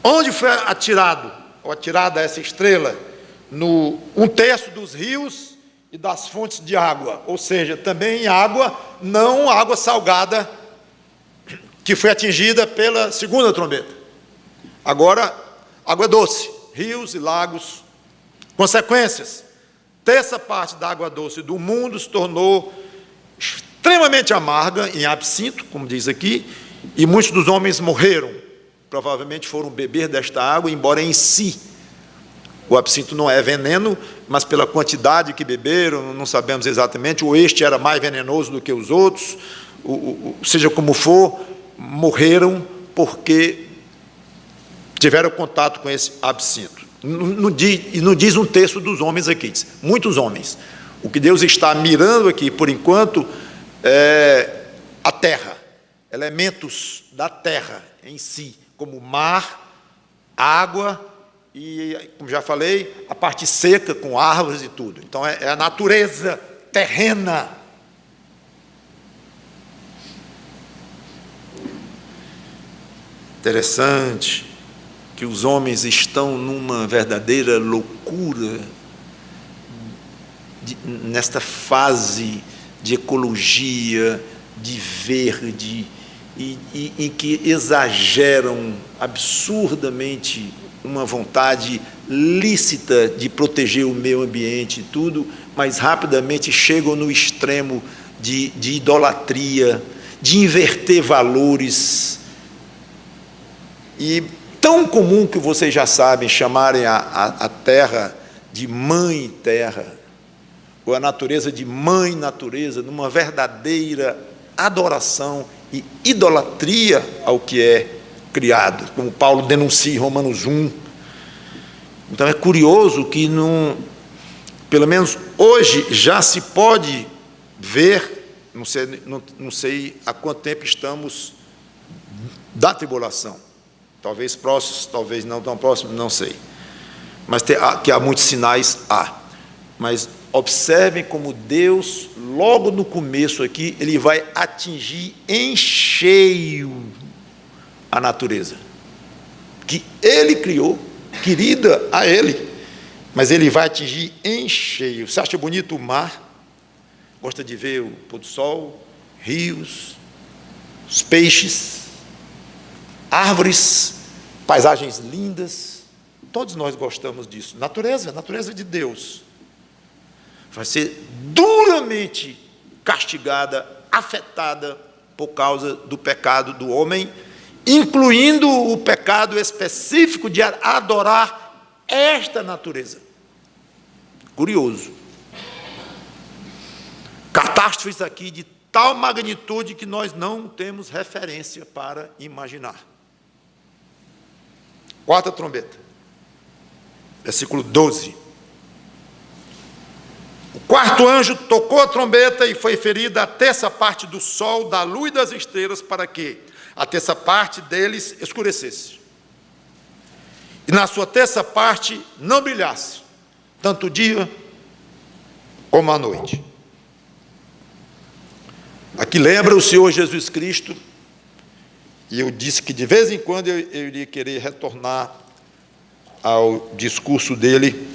A: Onde foi atirada essa estrela? No 1/3 dos rios e das fontes de água, ou seja, também água, não água salgada, que foi atingida pela segunda trombeta. Agora, água doce, rios e lagos. Consequências: terça parte da água doce do mundo se tornou extremamente amarga, em absinto, como diz aqui, e muitos dos homens morreram. Provavelmente foram beber desta água, embora em si o absinto não é veneno, mas pela quantidade que beberam, não sabemos exatamente, ou este era mais venenoso do que os outros, seja como for, morreram porque tiveram contato com esse absinto. E não diz 1/3 dos homens aqui, diz muitos homens. O que Deus está mirando aqui, por enquanto, é a terra, elementos da terra em si, como mar, água e, como já falei, a parte seca com árvores e tudo. Então é a natureza terrena. Interessante que os homens estão numa verdadeira loucura nesta fase de ecologia, de verde, em que exageram absurdamente uma vontade lícita de proteger o meio ambiente e tudo, mas rapidamente chegam no extremo de idolatria, de inverter valores. E tão comum que vocês já sabem chamarem a terra de mãe terra, ou a natureza de mãe natureza, numa verdadeira adoração e idolatria ao que é criado, como Paulo denuncia em Romanos 1. Então é curioso que, pelo menos hoje, já se pode ver, não sei há quanto tempo estamos da tribulação, talvez próximos, talvez não tão próximos, não sei, mas que há muitos sinais, mas observem como Deus, logo no começo aqui, ele vai atingir em cheio a natureza, que ele criou, querida a ele, mas ele vai atingir em cheio. Você acha bonito o mar? Gosta de ver o pôr do sol, rios, os peixes, árvores, paisagens lindas? Todos nós gostamos disso. Natureza de Deus vai ser duramente castigada, afetada por causa do pecado do homem, incluindo o pecado específico de adorar esta natureza. Curioso. catástrofes aqui de tal magnitude que nós não temos referência para imaginar. Quarta trombeta, versículo 12. O quarto anjo tocou a trombeta e foi ferida a terça parte do sol, da lua e das estrelas, para que a terça parte deles escurecesse. E na sua terça parte não brilhasse, tanto o dia como a noite. Aqui lembra o Senhor Jesus Cristo, e eu disse que de vez em quando eu iria querer retornar ao discurso dele,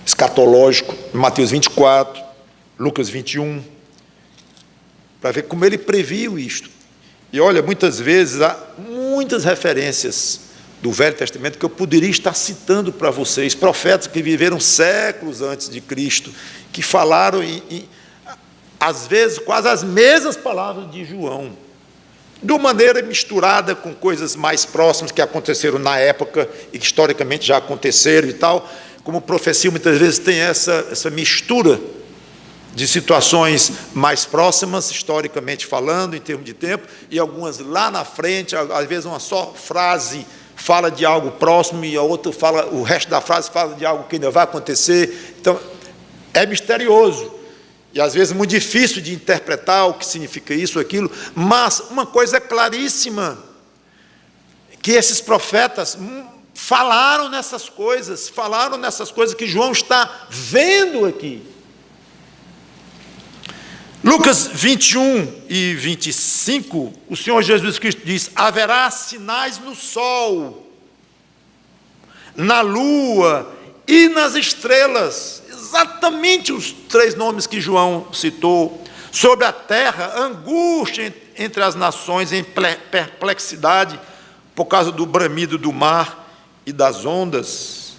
A: escatológico, Mateus 24, Lucas 21, para ver como ele previu isto. E olha, muitas vezes há muitas referências do Velho Testamento que eu poderia estar citando para vocês, profetas que viveram séculos antes de Cristo, que falaram, às vezes, quase as mesmas palavras de João, de uma maneira misturada com coisas mais próximas que aconteceram na época e que historicamente já aconteceram e tal. Como profecia, muitas vezes tem essa mistura de situações mais próximas, historicamente falando, em termos de tempo, e algumas lá na frente, às vezes uma só frase fala de algo próximo e a outra fala, o resto da frase fala de algo que ainda vai acontecer. Então, é misterioso e às vezes muito difícil de interpretar o que significa isso ou aquilo, mas uma coisa é claríssima, que esses profetas falaram nessas coisas que João está vendo aqui. Lucas 21 e 25, o Senhor Jesus Cristo diz: haverá sinais no sol, na lua e nas estrelas, exatamente os três nomes que João citou, sobre a terra, angústia entre as nações, em perplexidade, por causa do bramido do mar e das ondas.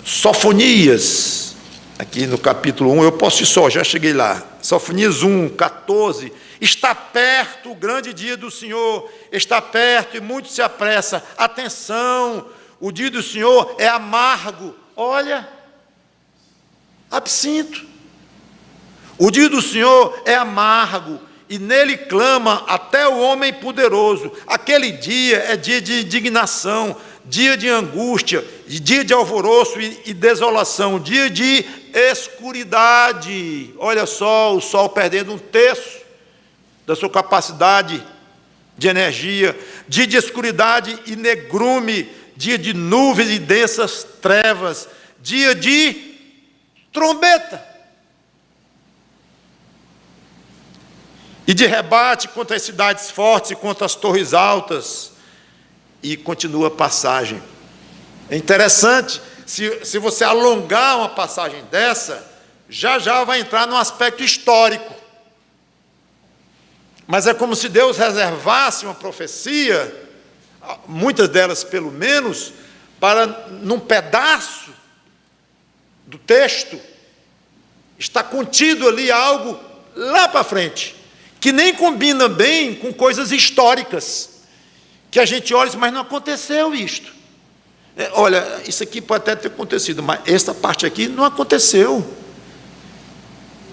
A: Sofonias, aqui no capítulo 1, eu posso ir só, já cheguei lá. Sofonias 1, 14. Está perto o grande dia do Senhor, está perto e muito se apressa. Atenção, o dia do Senhor é amargo. Olha, absinto. O dia do Senhor é amargo, e nele clama até o homem poderoso. Aquele dia é dia de indignação, dia de angústia, dia de alvoroço e desolação, dia de escuridade. Olha só, o sol perdendo um terço da sua capacidade de energia, dia de escuridade e negrume, dia de nuvens e densas trevas, dia de trombeta e de rebate contra as cidades fortes e contra as torres altas. E continua a passagem. É interessante, se você alongar uma passagem dessa, já vai entrar num aspecto histórico. Mas é como se Deus reservasse uma profecia, muitas delas pelo menos, para num pedaço do texto, está contido ali algo lá para frente, que nem combina bem com coisas históricas, que a gente olha e diz, mas não aconteceu isto. Olha, isso aqui pode até ter acontecido, mas essa parte aqui não aconteceu.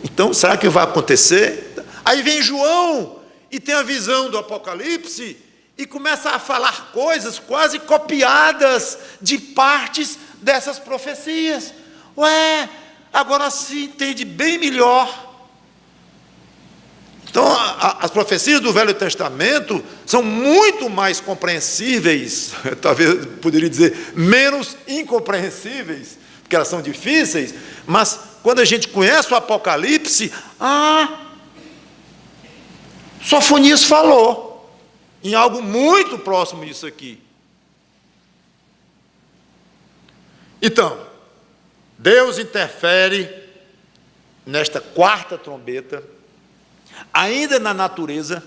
A: Então, será que vai acontecer? Aí vem João e tem a visão do Apocalipse e começa a falar coisas quase copiadas de partes dessas profecias. Ué, agora se entende bem melhor. Então, as profecias do Velho Testamento são muito mais compreensíveis, talvez poderia dizer menos incompreensíveis, porque elas são difíceis, mas quando a gente conhece o Apocalipse, Sofonias falou em algo muito próximo disso aqui. Então, Deus interfere nesta quarta trombeta, ainda na natureza,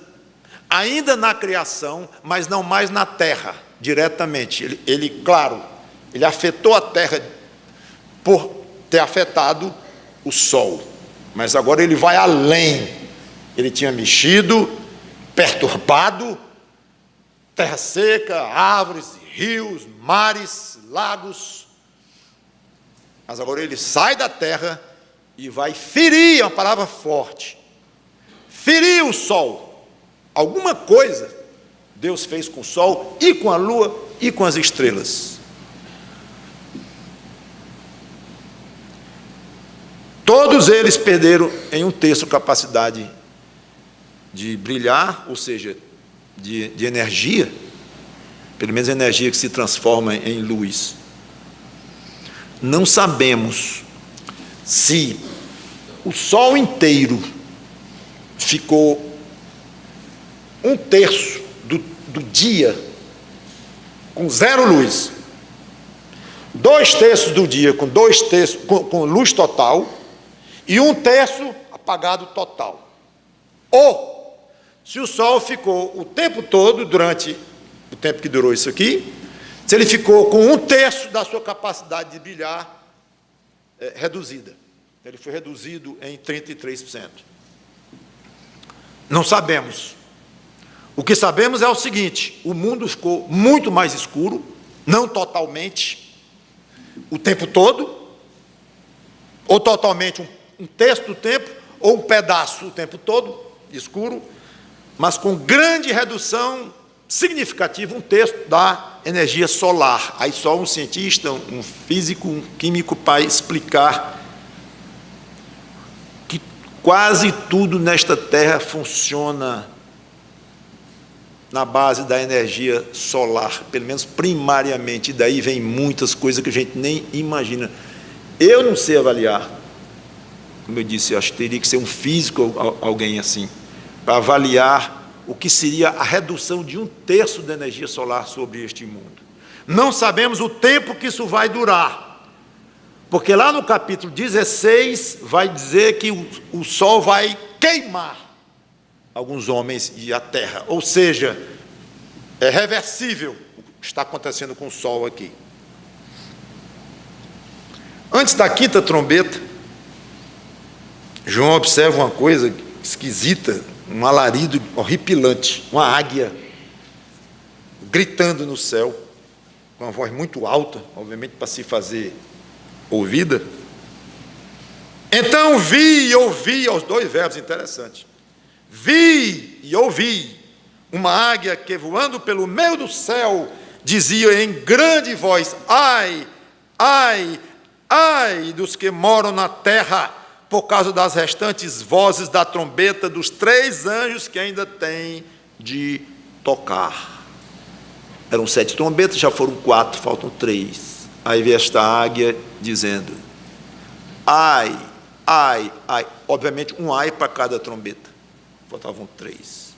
A: ainda na criação, mas não mais na terra, diretamente. Claro, ele afetou a terra por ter afetado o sol, mas agora ele vai além. Ele tinha mexido, perturbado, terra seca, árvores, rios, mares, lagos. Mas agora ele sai da terra e vai ferir, é uma palavra forte, ferir o sol. Alguma coisa Deus fez com o sol e com a lua e com as estrelas. Todos eles perderam em um terço capacidade de brilhar, ou seja, de energia, pelo menos energia que se transforma em luz. Não sabemos se o sol inteiro ficou um terço do dia com zero luz, 2/3 do dia com com luz total e 1/3 apagado total. Ou se o sol ficou o tempo todo, durante o tempo que durou isso aqui, se ele ficou com 1/3 da sua capacidade de brilhar reduzida. Ele foi reduzido em 33%. Não sabemos. O que sabemos é o seguinte: o mundo ficou muito mais escuro, não totalmente, o tempo todo, ou totalmente um terço do tempo, ou um pedaço o tempo todo, escuro, mas com grande redução significativa, 1/3 da energia solar. Aí só um cientista, um físico, um químico para explicar que quase tudo nesta Terra funciona na base da energia solar, pelo menos primariamente, e daí vem muitas coisas que a gente nem imagina. Eu não sei avaliar, como eu disse, eu acho que teria que ser um físico, alguém assim, para avaliar o que seria a redução de 1/3 da energia solar sobre este mundo. Não sabemos o tempo que isso vai durar, porque lá no capítulo 16 vai dizer que o sol vai queimar alguns homens e a terra, ou seja, é reversível o que está acontecendo com o sol aqui. Antes da quinta trombeta, João observa uma coisa esquisita, um alarido horripilante, uma águia gritando no céu, com uma voz muito alta, obviamente para se fazer ouvida. Então vi e ouvi, aos dois verbos interessantes. Vi e ouvi uma águia que, voando pelo meio do céu, dizia em grande voz: ai, ai, ai dos que moram na terra, por causa das restantes vozes da trombeta dos 3 anjos que ainda têm de tocar. Eram 7 trombetas, já foram 4, faltam 3. Aí vem esta águia dizendo: ai, ai, ai. Obviamente um ai para cada trombeta. Faltavam 3.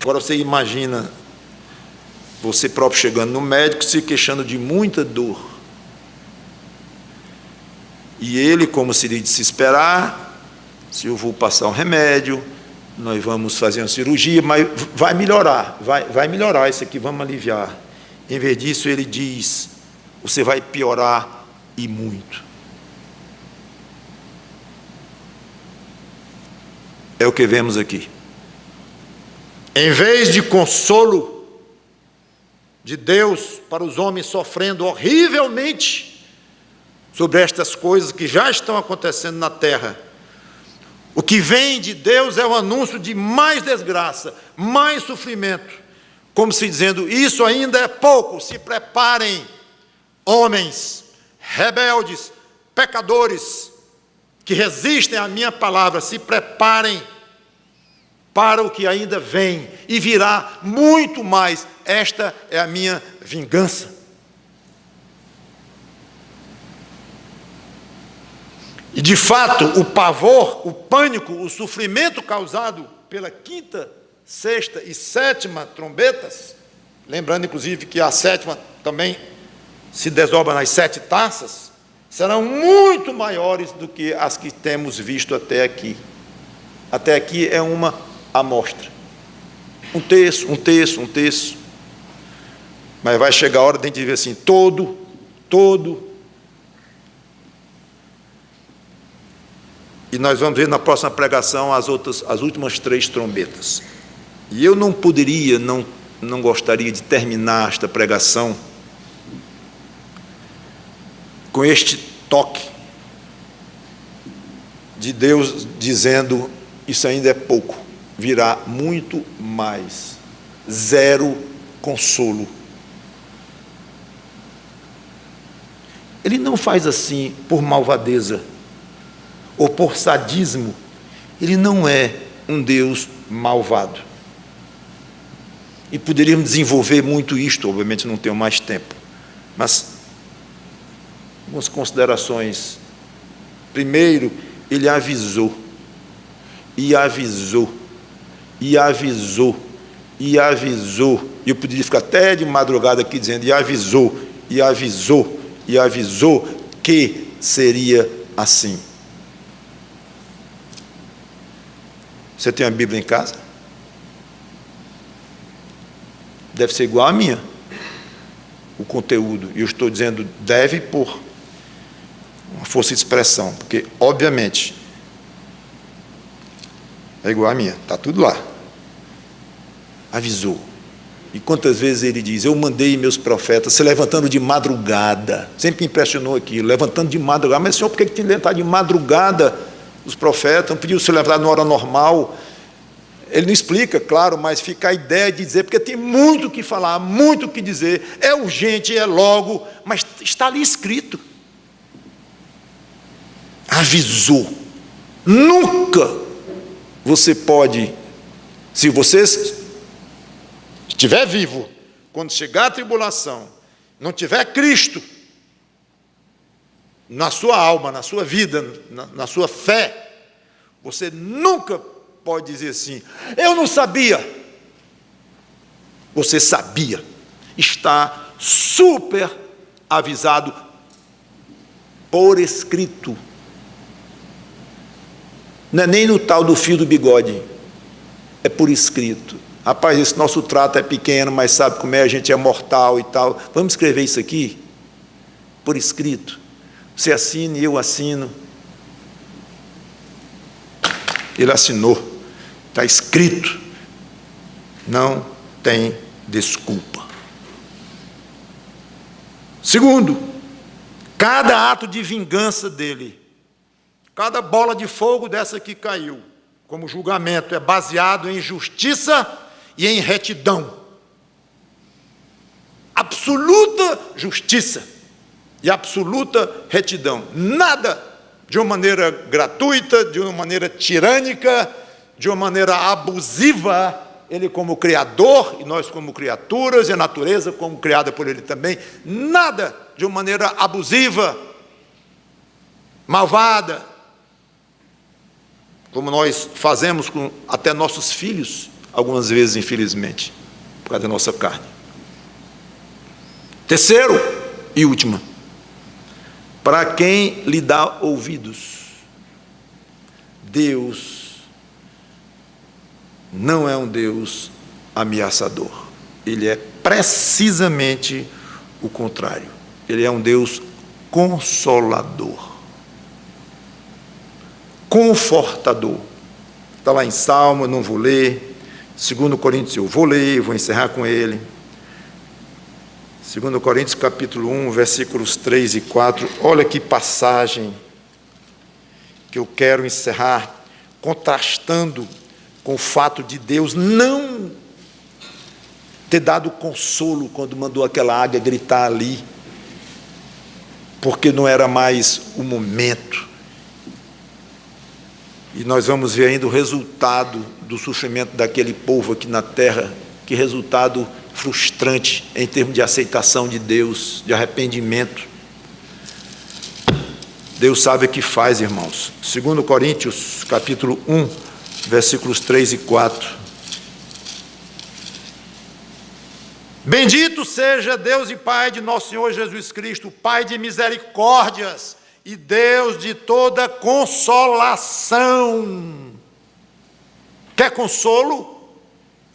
A: Agora você imagina você próprio chegando no médico, se queixando de muita dor. E ele, como seria de se esperar, se eu vou passar um remédio, nós vamos fazer uma cirurgia, mas vai melhorar, vai melhorar isso aqui, vamos aliviar. Em vez disso, ele diz: você vai piorar e muito. É o que vemos aqui. Em vez de consolo de Deus para os homens sofrendo horrivelmente sobre estas coisas que já estão acontecendo na terra, o que vem de Deus é o anúncio de mais desgraça, mais sofrimento, como se dizendo: isso ainda é pouco, se preparem, homens rebeldes, pecadores, que resistem à minha palavra, se preparem para o que ainda vem, e virá muito mais. Esta é a minha vingança. E de fato, o pavor, o pânico, o sofrimento causado pela quinta, sexta e sétima trombetas, lembrando inclusive que a sétima também se desdobra nas 7 taças, serão muito maiores do que as que temos visto até aqui. Até aqui é uma amostra, um terço, mas vai chegar a hora de a gente ver assim, todo, e nós vamos ver na próxima pregação as últimas 3 trombetas. E eu não poderia, não gostaria de terminar esta pregação com este toque de Deus dizendo: isso ainda é pouco, virá muito mais. Zero consolo. Ele não faz assim por malvadeza ou por sadismo. Ele não é um Deus malvado. E poderíamos desenvolver muito isto, obviamente não tenho mais tempo. Mas algumas considerações. Primeiro, ele avisou, e avisou, e avisou, e avisou. E eu poderia ficar até de madrugada aqui dizendo: e avisou, e avisou, e avisou que seria assim. Você tem uma Bíblia em casa? Deve ser igual a minha, o conteúdo. E eu estou dizendo deve por uma força de expressão, porque, obviamente, é igual a minha, está tudo lá. Avisou. E quantas vezes ele diz: eu mandei meus profetas se levantando de madrugada. Sempre me impressionou aquilo, levantando de madrugada. Mas, Senhor, por que tem que levantar de madrugada os profetas? Não pediu se levantar na hora normal? Ele não explica, claro, mas fica a ideia de dizer, porque tem muito o que falar, muito o que dizer, é urgente, é logo, mas está ali escrito. Avisou. Nunca você pode, se você estiver vivo, quando chegar a tribulação, não tiver Cristo na sua alma, na sua vida, na sua fé, você nunca pode dizer assim: eu não sabia. Você sabia. Está super avisado por escrito. Não é nem no tal do fio do bigode, é por escrito. Rapaz, esse nosso trato é pequeno, mas sabe como é, a gente é mortal e tal. Vamos escrever isso aqui? Por escrito. Você assina e eu assino. Ele assinou. Está escrito. Não tem desculpa. Segundo, cada ato de vingança dele, cada bola de fogo dessa que caiu, como julgamento, é baseado em justiça e em retidão. Absoluta justiça e absoluta retidão. Nada de uma maneira gratuita, de uma maneira tirânica, de uma maneira abusiva. Ele como criador, e nós como criaturas, e a natureza como criada por ele também. Nada de uma maneira abusiva, malvada, como nós fazemos com até nossos filhos, algumas vezes, infelizmente, por causa da nossa carne. Terceiro e última, para quem lhe dá ouvidos, Deus não é um Deus ameaçador. Ele é precisamente o contrário. Ele é um Deus consolador, confortador. Está lá em Salmo, eu não vou ler. 2 Coríntios eu vou ler, vou encerrar com ele. 2 Coríntios capítulo 1, versículos 3 e 4. Olha que passagem que eu quero encerrar, contrastando com o fato de Deus não ter dado consolo quando mandou aquela águia gritar ali, porque não era mais o momento. E nós vamos ver ainda o resultado do sofrimento daquele povo aqui na terra, que resultado frustrante em termos de aceitação de Deus, de arrependimento. Deus sabe o que faz, irmãos. 2 Coríntios, capítulo 1, versículos 3 e 4. Bendito seja Deus e Pai de nosso Senhor Jesus Cristo, Pai de misericórdias e Deus de toda consolação. Quer consolo?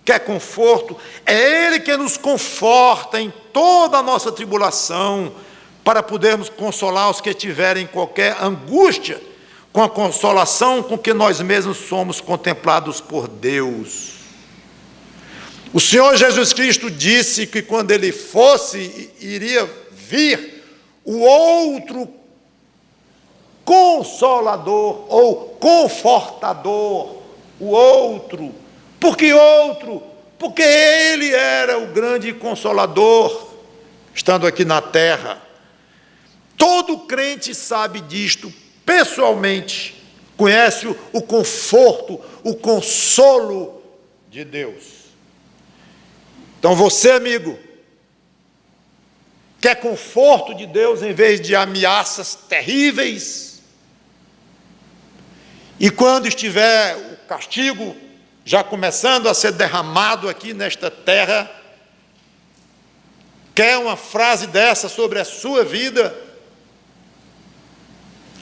A: Quer conforto? É Ele que nos conforta em toda a nossa tribulação, para podermos consolar os que tiverem qualquer angústia, com a consolação com que nós mesmos somos contemplados por Deus. O Senhor Jesus Cristo disse que quando Ele fosse, iria vir o outro Consolador ou confortador, o outro. Por que outro? Porque ele era o grande consolador, estando aqui na terra. Todo crente sabe disto pessoalmente, conhece o conforto, o consolo de Deus. Então você, amigo, quer conforto de Deus em vez de ameaças terríveis? E quando estiver o castigo já começando a ser derramado aqui nesta terra, quer uma frase dessa sobre a sua vida?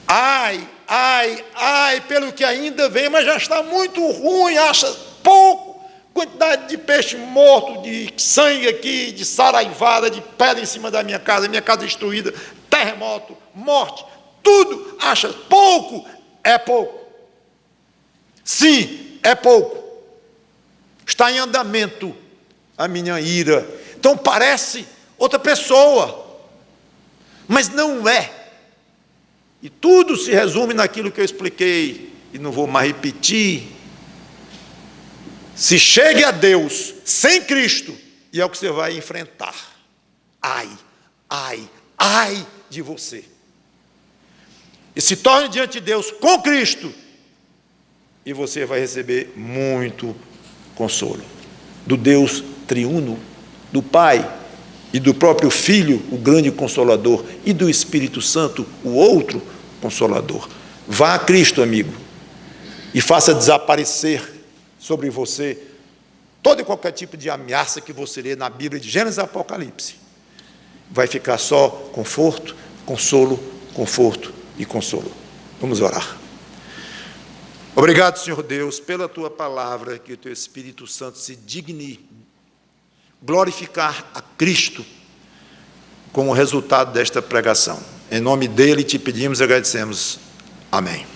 A: Ai, ai, ai, pelo que ainda vem, mas já está muito ruim, acha pouco, quantidade de peixe morto, de sangue aqui, de saraivada, de pedra em cima da minha casa destruída, terremoto, morte, tudo, acha pouco, é pouco. Sim, é pouco. Está em andamento a minha ira. Então parece outra pessoa, mas não é. E tudo se resume naquilo que eu expliquei, e não vou mais repetir. Se chegue a Deus sem Cristo, e é o que você vai enfrentar. Ai, ai, ai de você. E se torne diante de Deus com Cristo, e você vai receber muito consolo. Do Deus triuno, do Pai e do próprio Filho, o grande Consolador, e do Espírito Santo, o outro Consolador. Vá a Cristo, amigo, e faça desaparecer sobre você todo e qualquer tipo de ameaça que você lê na Bíblia de Gênesis e Apocalipse. Vai ficar só conforto, consolo, conforto e consolo. Vamos orar. Obrigado, Senhor Deus, pela Tua palavra, que o Teu Espírito Santo se digne glorificar a Cristo como resultado desta pregação. Em nome dele te pedimos e agradecemos. Amém.